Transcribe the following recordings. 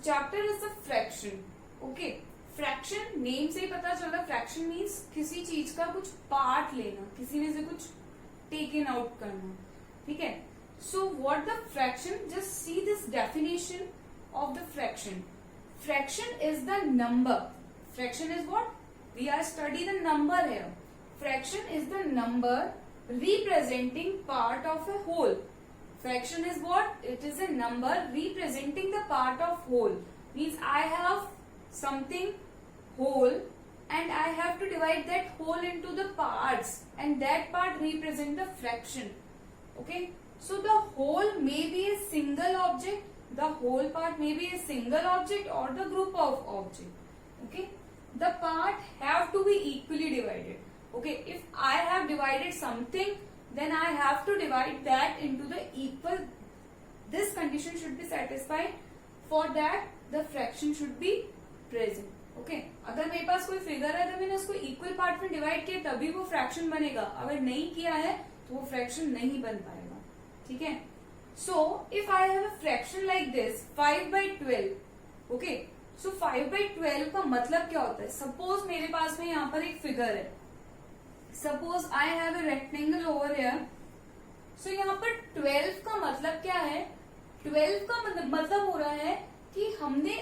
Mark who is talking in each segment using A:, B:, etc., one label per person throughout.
A: Chapter is the fraction. Okay, fraction name से ही पता चल रहा है. फ्रैक्शन मीन्स किसी चीज का कुछ पार्ट लेना, किसी में से कुछ टेकन आउट करना. ठीक है. So what the fraction, just see this definition of the fraction. Fraction is the number. Fraction is what? We are study the number here. Fraction is the number representing part of a whole. Fraction is what? It is a number representing the part of whole. Means I have something whole and I have to divide that whole into the parts, and that part represent the fraction. Okay. So the whole may be a single object, the whole part may be a single object or the group of object. Okay. The part have to be equally divided. Okay, if I have divided something, then I have to divide that into the equal. This condition should be satisfied. For that, the fraction should be present. Okay, अगर मेरे पास कोई figure है तो मैंने उसको equal part में divide किया तभी वो फ्रैक्शन बनेगा. अगर नहीं किया है तो वो फ्रैक्शन नहीं बन पाएगा. ठीक है. So if I have a fraction like this 5/12. Okay, so 5/12 का मतलब क्या होता है? सपोज मेरे पास में यहाँ पर एक फिगर है. Suppose I have a rectangle over here. So यहाँ पर 12 का मतलब क्या है? 12 का मतलब हो रहा है कि हमने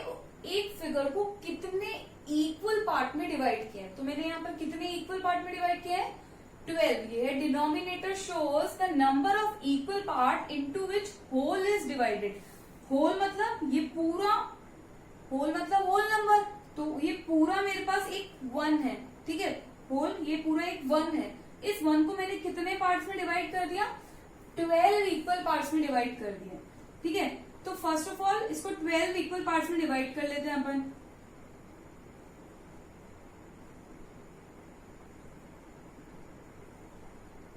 A: एक फिगर को कितने इक्वल पार्ट में डिवाइड किया है. तो मैंने यहाँ पर कितने इक्वल पार्ट में डिवाइड किया है? 12. ये है denominator shows the number of equal part into which whole is divided. Whole मतलब ये पूरा, होल मतलब होल नंबर. तो ये पूरा मेरे पास एक 1 है. ठीक है. होल ये पूरा एक 1 है. इस 1 को मैंने कितने पार्ट्स में डिवाइड कर दिया? 12 इक्वल पार्ट्स में डिवाइड कर दिया. ठीक है. तो फर्स्ट ऑफ ऑल इसको 12 इक्वल पार्ट्स में डिवाइड कर लेते हैं अपन.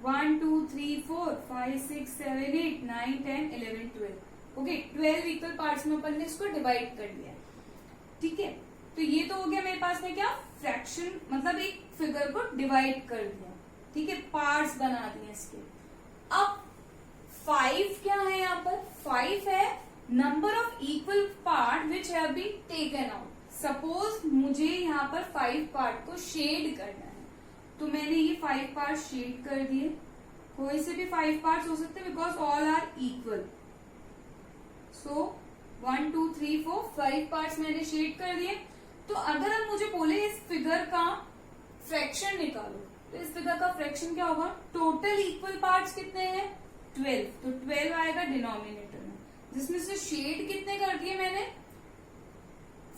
A: One two three four 5 6 7 8 9 10 11 12. Okay, 12 equal parts में अपन ने इसको डिवाइड कर दिया. ठीक है. तो ये तो हो गया मेरे पास में क्या? फ्रैक्शन मतलब एक फिगर को डिवाइड कर दिया. ठीक है. पार्ट्स बना दिए इसके. अब 5 क्या है यहाँ पर? 5 है number of equal part which have been taken out. Suppose मुझे यहाँ पर 5 पार्ट को शेड करना है, तो मैंने ये 5 पार्ट शेड कर दिए. कोई से भी 5 पार्ट्स हो सकते हैं because all are equal. So 1 2 3 4 5 parts मैंने शेड कर दिए. तो अगर अब मुझे बोले इस फिगर का फ्रैक्शन निकालो, तो इस फिगर का फ्रैक्शन क्या होगा? टोटल इक्वल पार्ट्स कितने हैं? 12. तो 12 आएगा डिनोमिनेटर में, जिसमें से शेड कितने कर दिए मैंने?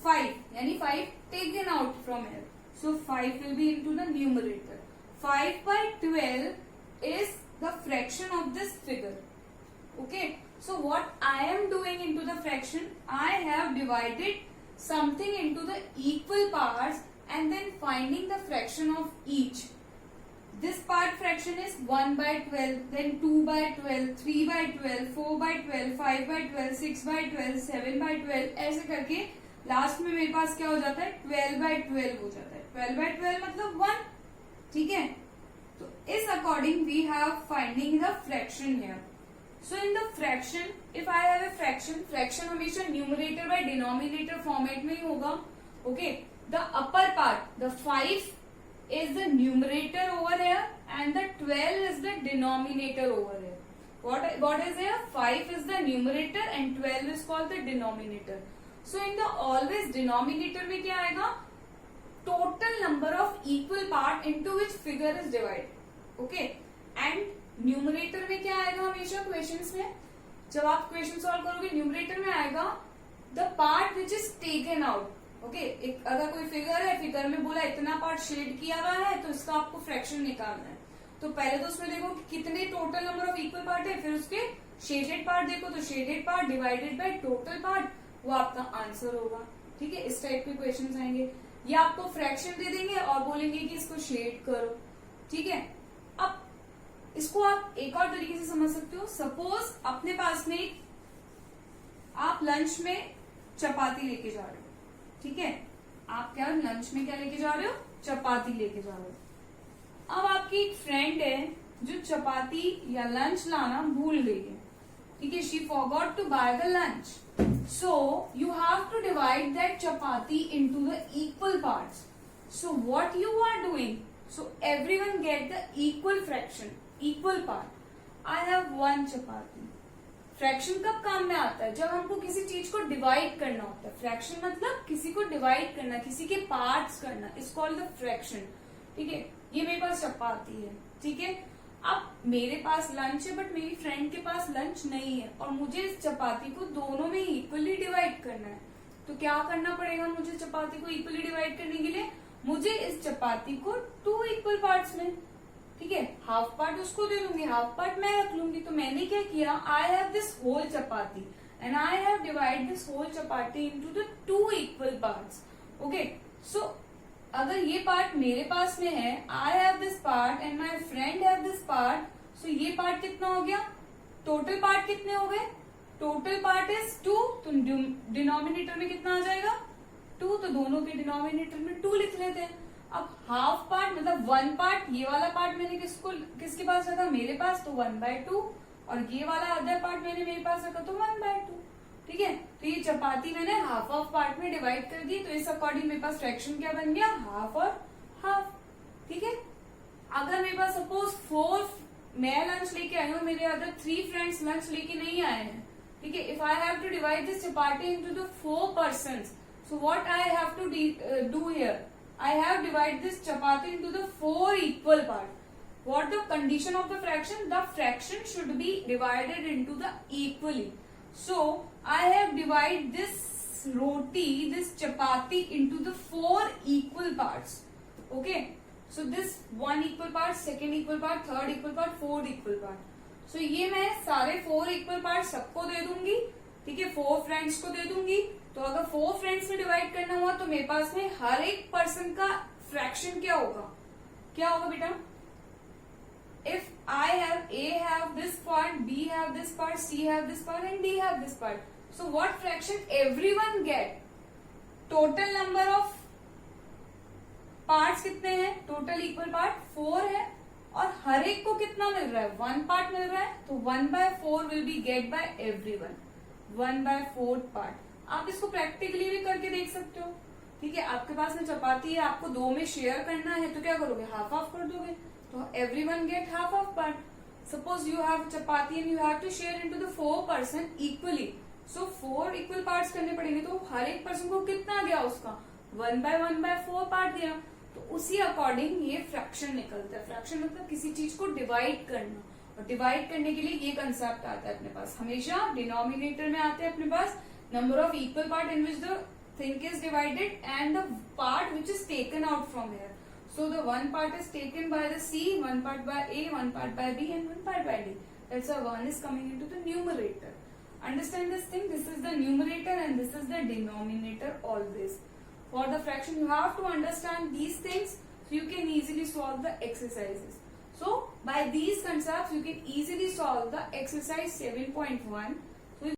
A: 5, यानी 5 taken out from here. So 5 will be into the numerator. 5/12 is the fraction of this figure. Okay. So what I am doing into the fraction, I have divided something into the equal parts and then finding the fraction of each. This part fraction is 1/12, then 2/12, 3/12, 4/12, 5/12, 6/12, 7/12, ऐसे करके last में मेरे पास क्या हो जाता है? 12/12 हो जाता है. 12/12 मतलब 1. ठीक है. तो इस according we have finding the fraction here. So in the fraction, if I have a fraction हमेशा न्यूमरेटर बाय डिनोमिनेटर फॉर्मेट में ही होगा. Okay, the upper part, the 5 is the numerator over here and the 12 is the denominator over here. What is here? 5 is the numerator and 12 is called the denominator. So in the always denominator में क्या आएगा? Total number of equal part into which figure is divided. Okay, and numerator में क्या आएगा? हमेशा questions में जब आप क्वेश्चन सॉल्व करोगे न्यूमरेटर में आएगा the part which is taken out. Okay, अगर कोई फिगर है, फिगर में बोला इतना पार्ट शेड किया हुआ है तो इसका आपको फ्रैक्शन निकालना है. तो पहले तो उसमें देखो कि कितने total number of equal part है, फिर उसके शेडेड पार्ट देखो, तो shaded part divided by total part, वो आपका आंसर होगा. ठीक है. इस टाइप के क्वेश्चन आएंगे. या आपको फ्रैक्शन दे देंगे और बोलेंगे कि इसको शेड करो. ठीक है. अब इसको आप एक और तरीके से समझ सकते हो. सपोज अपने पास में आप लंच में चपाती लेके जा रहे हो. ठीक है. आप क्या लंच में क्या लेके जा रहे हो? चपाती लेके जा रहे हो. अब आपकी एक फ्रेंड है जो चपाती या लंच लाना भूल गई है. ठीक है, she forgot to buy the lunch. So you have to divide that chapati into the equal parts. So what you are doing? So everyone get the equal fraction, equal part. I have one chapati. Fraction कब काम में आता है? जब हमको किसी चीज को डिवाइड करना होता है. फ्रैक्शन मतलब किसी को डिवाइड करना, किसी के पार्ट्स करना, इज कॉल्ड द फ्रैक्शन. ठीक है, ये मेरे पास चपाती है. ठीक है, अब मेरे पास लंच है बट मेरी फ्रेंड के पास लंच नहीं है और मुझे इस चपाती को दोनों में इक्वली डिवाइड करना है. तो क्या करना पड़ेगा मुझे चपाती को इक्वली डिवाइड करने के लिए? मुझे इस चपाती को 2 इक्वल पार्ट्स में, ठीक है, हाफ पार्ट उसको दे दूंगी, हाफ पार्ट मैं रख लूंगी. तो मैंने क्या किया, I have this whole chapati and I have divide this whole chapati into the 2 equal parts. Okay, so अगर ये पार्ट मेरे पास में है, I have this part and my friend have this part, so ये पार्ट कितना हो गया? टोटल पार्ट कितने हो गए? Total part is 2. तो डिनोमिनेटर में कितना आ जाएगा? 2. तो दोनों के डिनोमिनेटर में 2 लिख लेते हैं. अब हाफ पार्ट मतलब 1 पार्ट, ये वाला पार्ट मैंने किसके पास रखा? मेरे पास, तो 1/2. और ये वाला अदर पार्ट मैंने मेरे पास रखा तो 1/2. ठीक है, तो ये चपाती मैंने हाफ ऑफ पार्ट में डिवाइड कर दी. तो इस अकॉर्डिंग मेरे पास फ्रैक्शन क्या बन गया? हाफ और हाफ. ठीक है, अगर मेरे पास सपोज 4 मैं लंच लेके आई हूँ, मेरे अदर 3 फ्रेंड्स लंच लेके नहीं आए हैं. ठीक है, if I have to divide this chapati into the 4 persons, so what I have to do here? I have divided this chapati into the 4 equal parts. What the condition of the fraction? The fraction should be divided into the equally. So I have divided this roti, this chapati into the 4 equal parts. Okay. So this 1 equal part, 2nd equal part, 3rd equal part, 4th equal part. So ये मैं सारे 4 equal parts सबको दे दूंगी. ठीक है, 4 friends को दे दूंगी. तो अगर 4 फ्रेंड्स में डिवाइड करना हुआ तो मेरे पास में हर एक पर्सन का फ्रैक्शन क्या होगा? क्या होगा बेटा? If I have A have this part, B have this part, C have this part and D have this part, so what fraction everyone get? Total number of parts कितने हैं? Total equal part 4 है और हर एक को कितना मिल रहा है? 1 part मिल रहा है. तो 1/4 will be get by everyone. 1/4 part. आप इसको प्रैक्टिकली भी करके देख सकते हो. ठीक है, आपके पास में चपाती है, आपको 2 में शेयर करना है तो क्या करोगे? हाफ हाफ कर दोगे. तो everyone get half half part. Suppose you have chapati and you have to share into the 4 person equally. So 4 equal parts करने पड़ेंगे. तो हर एक पर्सन को कितना गया उसका? 1/4 पार्ट दिया. तो उसी अकॉर्डिंग ये फ्रैक्शन निकलता है. फ्रैक्शन मतलब किसी चीज को डिवाइड करना. और डिवाइड करने के लिए ये कंसेप्ट आता है अपने पास. हमेशा डिनोमिनेटर में आते हैं अपने पास number of equal part in which the thing is divided and the part which is taken out from here. So the one part is taken by the C, one part by A, one part by B and one part by D. That's why 1 is coming into the numerator. Understand this thing? This is the numerator and this is the denominator always. For the fraction you have to understand these things so you can easily solve the exercises. So by these concepts you can easily solve the exercise 7.1